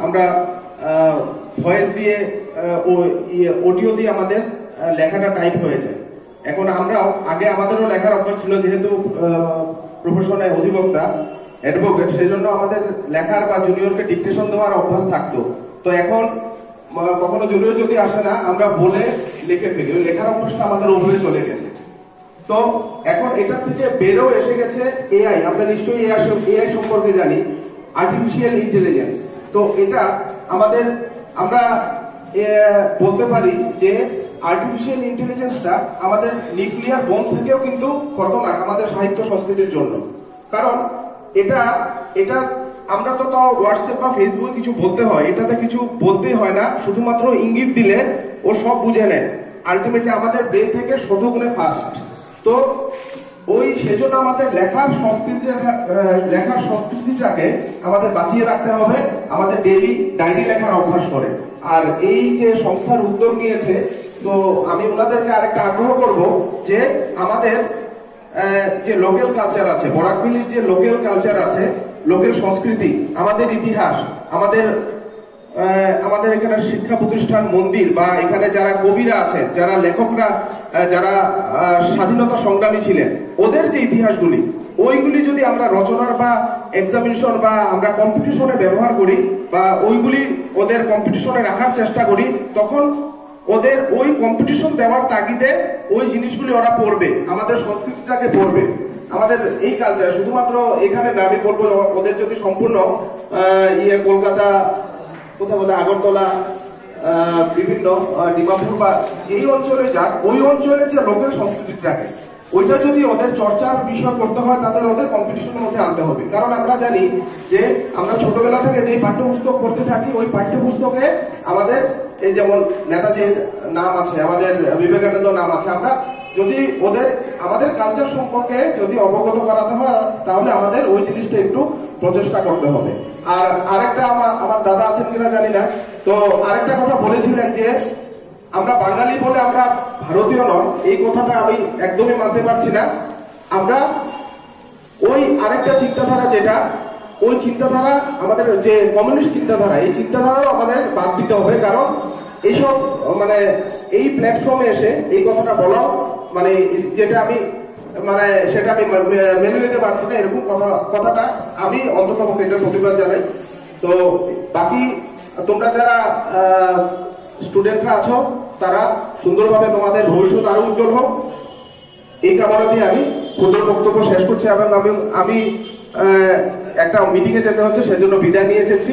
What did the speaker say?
আমরা ভয়েস দিয়ে অডিও দিয়ে আমাদের লেখাটা টাইপ হয়ে যায়। এখন আমরাও আগে আমাদেরও লেখার অভ্যাস ছিল, যেহেতু প্রফেশনে অধিবক্তা অ্যাডভোকেট, সেই জন্য আমাদের লেখার বা জুনিয়রকে ডিকটেশন দেওয়ার অভ্যাস থাকতো। তো এখন কখনো জুনিয়র যদি আসে না, আমরা বলে লিখে ফেলি, ওই লেখার অভ্যাসটা আমাদের ওভাবে চলে গেছে। তো এখন এটার থেকে বেরো এসে গেছে এআই। আমরা নিশ্চয়ই এআই সম্পর্কে জানি, আর্টিফিশিয়াল ইন্টেলিজেন্স। তো এটা আমাদের, আমরা বলতে পারি যে আর্টিফিশিয়াল ইন্টেলিজেন্সটা আমাদের নিউক্লিয়ার বোম থেকেও কিন্তু খতরনাক আমাদের সাহিত্য সংস্কৃতির জন্য। কারণ এটা এটা আমরা তো হোয়াটসঅ্যাপ বা ফেসবুকে কিছু বলতে হয়, এটাতে কিছু বলতেই হয় না, শুধুমাত্র ইঙ্গিত দিলে ও সব বুঝে নেয়। আলটিমেটলি আমাদের ব্রেন থেকে শতগুণে ফাস্ট। তো ওই সেজন্য আমাদের লেখার সংস্কৃতিটাকে আমাদের বাঁচিয়ে রাখতে হবে, আমাদের ডেইলি ডায়েরি লেখার অভ্যাস করে। আর এই যে সংস্থার উদ্যোগ নিয়েছে, তো আমি ওনাদেরকে আরেকটা আগ্রহ করব যে আমাদের যে লোকাল কালচার আছে, বরাকভ্যালির যে লোকাল কালচার আছে, লোকাল সংস্কৃতি, আমাদের ইতিহাস, আমাদের এখানে শিক্ষা প্রতিষ্ঠান, মন্দির, বা এখানে যারা কবিরা আছেন, যারা লেখকরা, যারা স্বাধীনতা সংগ্রামী ছিলেন, ওদের যে ইতিহাসগুলি, ওইগুলি যদি আমরা রচনার বা এক্সামিনেশন বা আমরা কম্পিটিশনে ব্যবহার করি, বা ওইগুলি ওদের কম্পিটিশনে রাখার চেষ্টা করি, তখন ওদের ওই কম্পিটিশন দেওয়ার তাগিদে ওই জিনিসগুলি ওরা পড়বে, আমাদের সংস্কৃতিটাকে পড়বে, আমাদের এই কালচার। শুধুমাত্র এখানে না, আমি বলবো ওদের যদি সম্পূর্ণ কলকাতা, কোথাও আগরতলা, বিভিন্ন ডিমাপুর বা যেই অঞ্চলে যাক, ওই অঞ্চলের যে লোকাল সংস্কৃতিটাকে, ওইটা যদি ওদের চর্চার বিষয় করতে হয়, তাদের ওদের কম্পিটিশনের মধ্যে আনতে হবে। কারণ আমরা জানি যে আমরা ছোটবেলা থেকে যে পাঠ্যপুস্তক পড়তে থাকি, ওই পাঠ্যপুস্তকে আমাদের এই যেমন নেতাজির নাম আছে, আমাদের বিবেকানন্দ নাম আছে, আমরা যদি আমাদের কালচার সম্পর্কে যদি অবগত করাতে হয়, তাহলে আমাদের ওই জিনিসটা একটু প্রচেষ্টা করতে হবে। আর আরেকটা, আমার দাদা আছেন কিনা জানি না, তো আরেকটা কথা বলেছিলেন যে আমরা বাঙালি বলে আমরা ভারতীয় নয়, এই কথাটা আমি একদমই মানতে পারছি না। আমরা ওই আরেকটা চিন্তাধারা, যেটা ওই চিন্তাধারা আমাদের যে কমিউনিস্ট চিন্তাধারা, এই চিন্তাধারাও আমাদের বাদ দিতে হবে। কারণ এইসব এই প্ল্যাটফর্মে এসে এই কথাটা বলা, যেটা আমি সেটা আমি মেনে নিতে পারছি না, এরকম কথাটা আমি অন্তত এটার প্রতিবাদ জানাই। তো বাকি তোমরা যারা স্টুডেন্টরা আছো, তারা সুন্দরভাবে তোমাদের ভবিষ্যৎ আরো উজ্জ্বল হোক, এই কামনা দিয়ে আমি ক্ষুদ্র বক্তব্য শেষ করছি। এবং আমি একটা মিটিং এ যেতে হচ্ছে, সেজন্য বিদায় নিয়ে এসেছি।